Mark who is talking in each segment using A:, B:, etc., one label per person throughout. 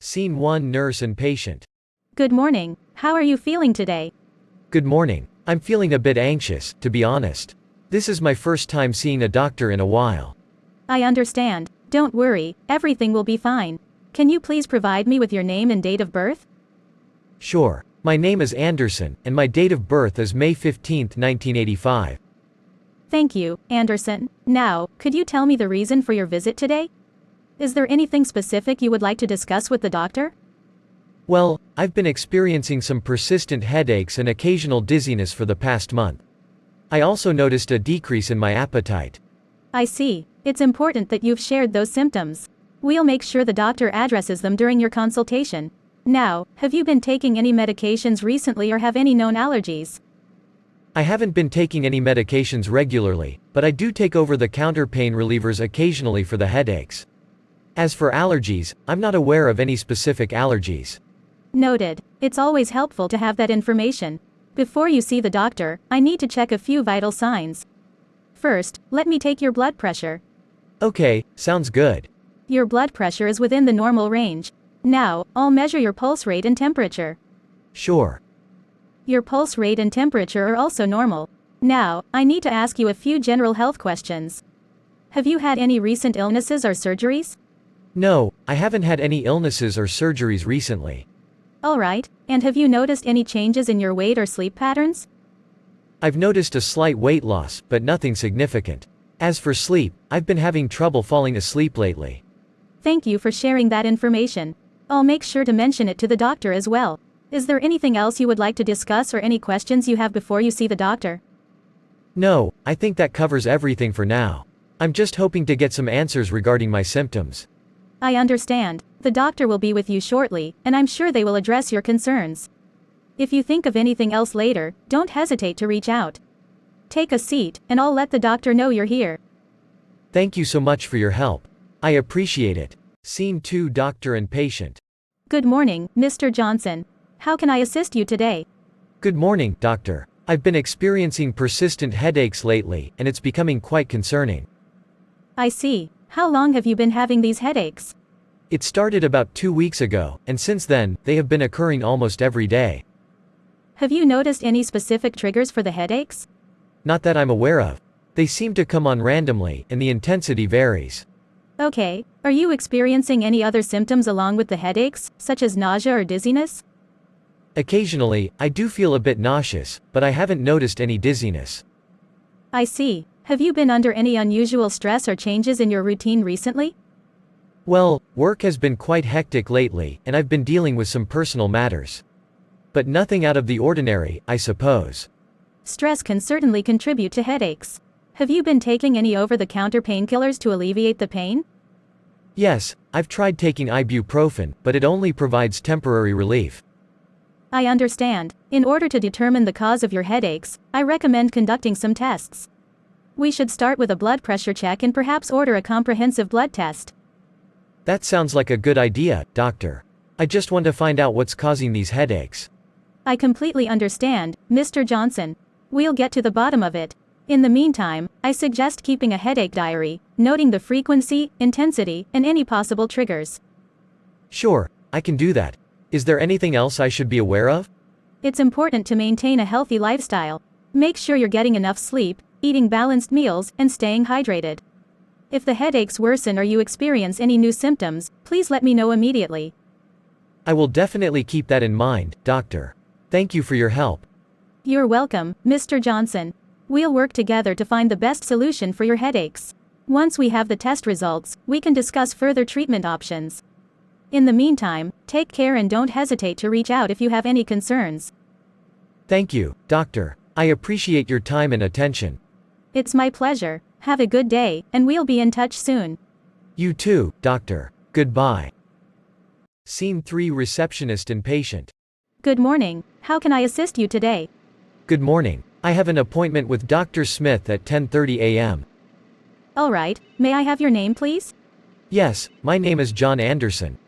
A: Scene 1, Nurse and Patient.
B: Good morning. How are you feeling today?
A: Good morning. I'm feeling a bit anxious, to be honest. This is my first time seeing a doctor in a while.
B: I understand. Don't worry, everything will be fine. Can you please provide me with your name and date of birth?
A: Sure. My name is Anderson, and my date of birth is May 15, 1985.
B: Thank you, Anderson. Now, could you tell me the reason for your visit today? Is there anything specific you would like to discuss with the doctor?
A: Well, I've been experiencing some persistent headaches and occasional dizziness for the past month. I also noticed a decrease in my appetite.
B: I see. It's important that you've shared those symptoms. We'll make sure the doctor addresses them during your consultation. Now, have you been taking any medications recently or have any known allergies?
A: I haven't been taking any medications regularly, but I do take over-the-counter pain relievers occasionally for the headaches. As for allergies, I'm not aware of any specific allergies.
B: Noted. It's always helpful to have that information. Before you see the doctor, I need to check a few vital signs. First, let me take your blood pressure.
A: Okay, sounds good.
B: Your blood pressure is within the normal range. Now, I'll measure your pulse rate and temperature.
A: Sure.
B: Your pulse rate and temperature are also normal. Now, I need to ask you a few general health questions. Have you had any recent illnesses or surgeries?
A: No, I haven't had any illnesses or surgeries recently.
B: Alright, and have you noticed any changes in your weight or sleep patterns?
A: I've noticed a slight weight loss, but nothing significant. As for sleep, I've been having trouble falling asleep lately.
B: Thank you for sharing that information. I'll make sure to mention it to the doctor as well. Is there anything else you would like to discuss or any questions you have before you see the doctor?
A: No, I think that covers everything for now. I'm just hoping to get some answers regarding my symptoms.
B: I understand. The doctor will be with you shortly, and I'm sure they will address your concerns. If you think of anything else later, don't hesitate to reach out. Take a seat, and I'll let the doctor know you're here.
A: Thank you so much for your help. I appreciate it. Scene 2, Doctor and Patient.
B: Good morning, Mr. Johnson. How can I assist you today?
A: Good morning, Doctor. I've been experiencing persistent headaches lately, and it's becoming quite concerning.
B: I see. How long have you been having these headaches?
A: It started about 2 weeks ago, and since then, they have been occurring almost every day.
B: Have you noticed any specific triggers for the headaches?
A: Not that I'm aware of. They seem to come on randomly, and the intensity varies.
B: Okay. Are you experiencing any other symptoms along with the headaches, such as nausea or dizziness?
A: Occasionally, I do feel a bit nauseous, but I haven't noticed any dizziness.
B: I see. Have you been under any unusual stress or changes in your routine recently?
A: Well, work has been quite hectic lately, and I've been dealing with some personal matters. But nothing out of the ordinary, I suppose.
B: Stress can certainly contribute to headaches. Have you been taking any over-the-counter painkillers to alleviate the pain?
A: Yes, I've tried taking ibuprofen, but it only provides temporary relief.
B: I understand. In order to determine the cause of your headaches, I recommend conducting some tests. We should start with a blood pressure check and perhaps order a comprehensive blood test.
A: That sounds like a good idea, Doctor. I just want to find out what's causing these headaches.
B: I completely understand, Mr. Johnson. We'll get to the bottom of it. In the meantime, I suggest keeping a headache diary, noting the frequency, intensity, and any possible triggers.
A: Sure, I can do that. Is there anything else I should be aware of?
B: It's important to maintain a healthy lifestyle. Make sure you're getting enough sleep, eating balanced meals, and staying hydrated. If the headaches worsen or you experience any new symptoms, please let me know immediately.
A: I will definitely keep that in mind, Doctor. Thank you for your help.
B: You're welcome, Mr. Johnson. We'll work together to find the best solution for your headaches. Once we have the test results, we can discuss further treatment options. In the meantime, take care and don't hesitate to reach out if you have any concerns.
A: Thank you, Doctor. I appreciate your time and attention.
B: It's my pleasure. Have a good day, and we'll be in touch soon.
A: You too, Doctor. Goodbye. Scene 3, Receptionist and Patient.
B: Good morning. How can I assist you today?
A: Good morning. I have an appointment with Dr. Smith at 10:30 a.m.
B: Alright, may I have your name please?
A: Yes, my name is John Anderson.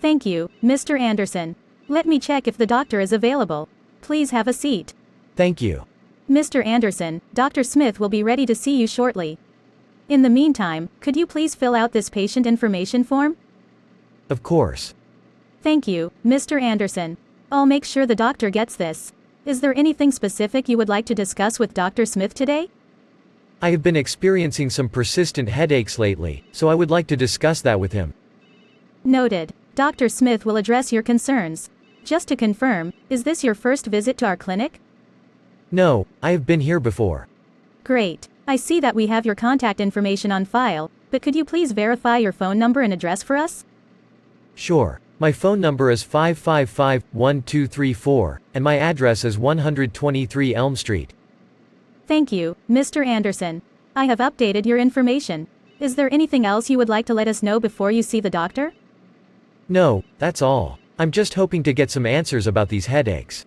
B: Thank you, Mr. Anderson. Let me check if the doctor is available. Please have a seat.
A: Thank you.
B: Mr. Anderson, Dr. Smith will be ready to see you shortly. In the meantime, could you please fill out this patient information form?
A: Of course.
B: Thank you, Mr. Anderson. I'll make sure the doctor gets this. Is there anything specific you would like to discuss with Dr. Smith today?
A: I have been experiencing some persistent headaches lately, so I would like to discuss that with him.
B: Noted. Dr. Smith will address your concerns. Just to confirm, is this your first visit to our clinic?
A: No, I have been here before.
B: Great. I see that we have your contact information on file, but could you please verify your phone number and address for us?
A: Sure. My phone number is 555-1234, and my address is 123 Elm Street.
B: Thank you, Mr. Anderson. I have updated your information. Is there anything else you would like to let us know before you see the doctor?
A: No, that's all. I'm just hoping to get some answers about these headaches.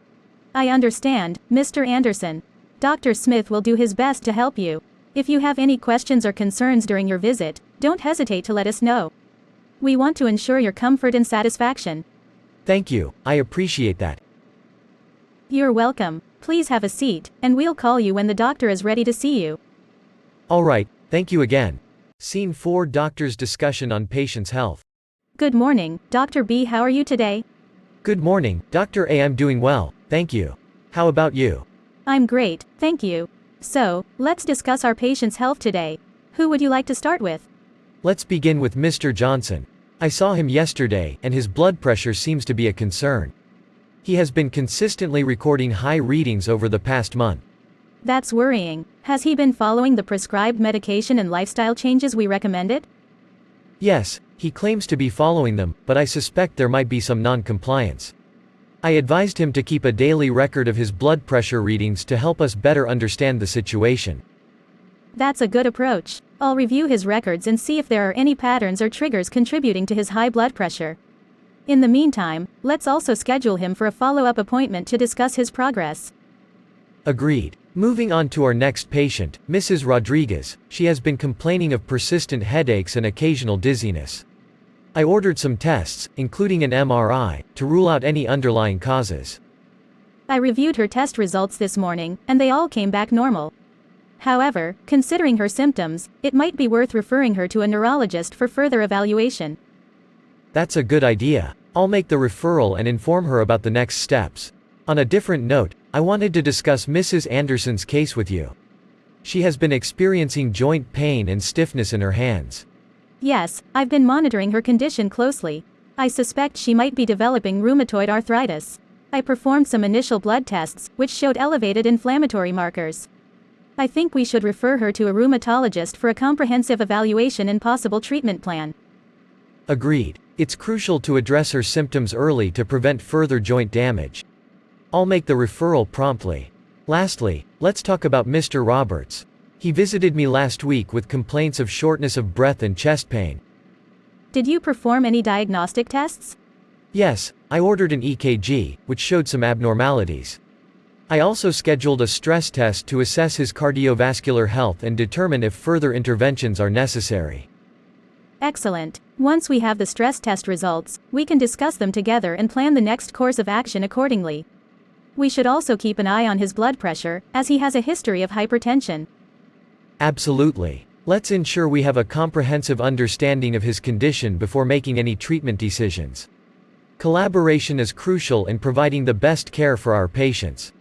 B: I understand, Mr. Anderson. Dr. Smith will do his best to help you. If you have any questions or concerns during your visit, don't hesitate to let us know. We want to ensure your comfort and satisfaction.
A: Thank you, I appreciate that.
B: You're welcome. Please have a seat, and we'll call you when the doctor is ready to see you.
A: Alright, thank you again. Scene 4: Doctor's discussion on patient's health.
B: Good morning, Dr. B. How are you today?
A: Good morning, Dr. A. I'm doing well, thank you. How about you?
B: I'm great, thank you. So, let's discuss our patient's health today. Who would you like to start with?
A: Let's begin with Mr. Johnson. I saw him yesterday, and his blood pressure seems to be a concern. He has been consistently recording high readings over the past month.
B: That's worrying. Has he been following the prescribed medication and lifestyle changes we recommended?
A: Yes, he claims to be following them, but I suspect there might be some non-compliance. I advised him to keep a daily record of his blood pressure readings to help us better understand the situation.
B: That's a good approach. I'll review his records and see if there are any patterns or triggers contributing to his high blood pressure. In the meantime, let's also schedule him for a follow-up appointment to discuss his progress.
A: Agreed. Moving on to our next patient, Mrs. Rodriguez. She has been complaining of persistent headaches and occasional dizziness. I ordered some tests, including an MRI, to rule out any underlying causes.
B: I reviewed her test results this morning, and they all came back normal. However, considering her symptoms, it might be worth referring her to a neurologist for further evaluation.
A: That's a good idea. I'll make the referral and inform her about the next steps. On a different note, I wanted to discuss Mrs. Anderson's case with you. She has been experiencing joint pain and stiffness in her hands.
B: Yes, I've been monitoring her condition closely. I suspect she might be developing rheumatoid arthritis. I performed some initial blood tests, which showed elevated inflammatory markers. I think we should refer her to a rheumatologist for a comprehensive evaluation and possible treatment plan.
A: Agreed. It's crucial to address her symptoms early to prevent further joint damage. I'll make the referral promptly. Lastly, let's talk about Mr. Roberts. He visited me last week with complaints of shortness of breath and chest pain.
B: Did you perform any diagnostic tests?
A: Yes, I ordered an EKG, which showed some abnormalities. I also scheduled a stress test to assess his cardiovascular health and determine if further interventions are necessary.
B: Excellent. Once we have the stress test results, we can discuss them together and plan the next course of action accordingly. We should also keep an eye on his blood pressure, as he has a history of hypertension.
A: Absolutely. Let's ensure we have a comprehensive understanding of his condition before making any treatment decisions. Collaboration is crucial in providing the best care for our patients.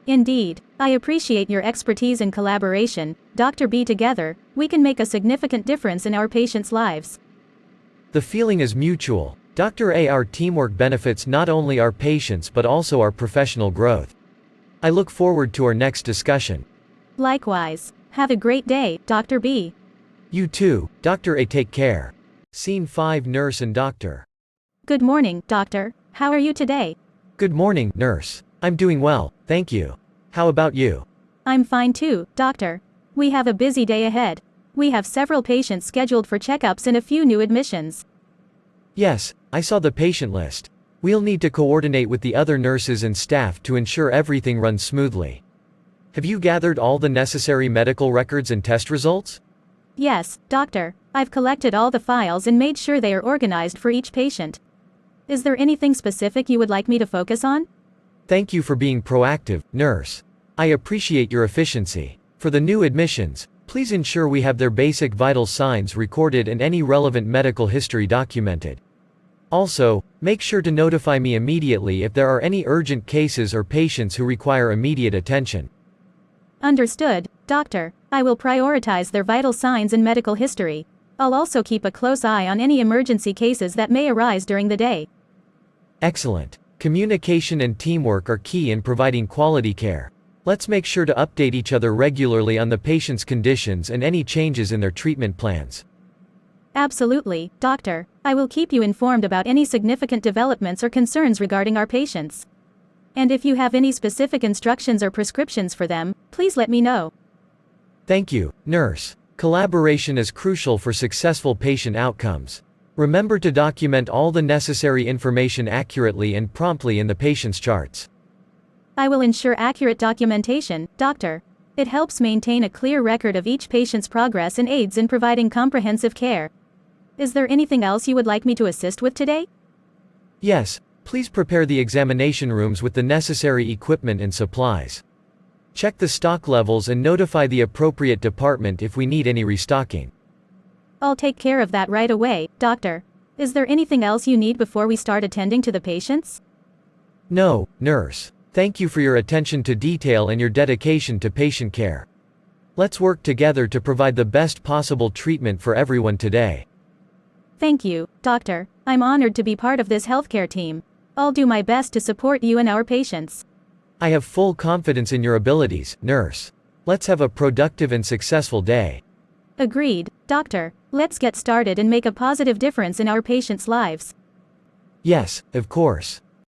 B: Indeed. I appreciate your expertise and collaboration, Dr. B. Together, we can make a significant difference in our patients' lives.
A: The feeling is mutual. Dr. A. Our teamwork benefits not only our patients but also our professional growth. I look forward to our next discussion.
B: Likewise. Have a great day, Dr. B.
A: You too, Dr. A. Take care. Scene 5: Nurse and Doctor.
B: Good morning, Doctor. How are you today?
A: Good morning, nurse. I'm doing well, thank you. How about you?
B: I'm fine too, Doctor. We have a busy day ahead. We have several patients scheduled for checkups and a few new admissions.
A: Yes, I saw the patient list. We'll need to coordinate with the other nurses and staff to ensure everything runs smoothly. Have you gathered all the necessary medical records and test results?
B: Yes, Doctor. I've collected all the files and made sure they are organized for each patient. Is there anything specific you would like me to focus on?
A: Thank you for being proactive, nurse. I appreciate your efficiency. For the new admissions, please ensure we have their basic vital signs recorded and any relevant medical history documented. Also, make sure to notify me immediately if there are any urgent cases or patients who require immediate attention.
B: Understood, doctor. I will prioritize their vital signs and medical history. I'll also keep a close eye on any emergency cases that may arise during the day.
A: Excellent. Communication and teamwork are key in providing quality care. Let's make sure to update each other regularly on the patient's conditions and any changes in their treatment plans.
B: Absolutely, doctor. I will keep you informed about any significant developments or concerns regarding our patients. And if you have any specific instructions or prescriptions for them, please let me know.
A: Thank you, nurse. Collaboration is crucial for successful patient outcomes. Remember to document all the necessary information accurately and promptly in the patient's charts.
B: I will ensure accurate documentation, doctor. It helps maintain a clear record of each patient's progress and aids in providing comprehensive care. Is there anything else you would like me to assist with today?
A: Yes, please prepare the examination rooms with the necessary equipment and supplies. Check the stock levels and notify the appropriate department if we need any restocking.
B: I'll take care of that right away, doctor. Is there anything else you need before we start attending to the patients?
A: No, nurse. Thank you for your attention to detail and your dedication to patient care. Let's work together to provide the best possible treatment for everyone today.
B: Thank you, doctor. I'm honored to be part of this healthcare team. I'll do my best to support you and our patients.
A: I have full confidence in your abilities, nurse. Let's have a productive and successful day.
B: Agreed, doctor. Let's get started and make a positive difference in our patients' lives.
A: Yes, of course.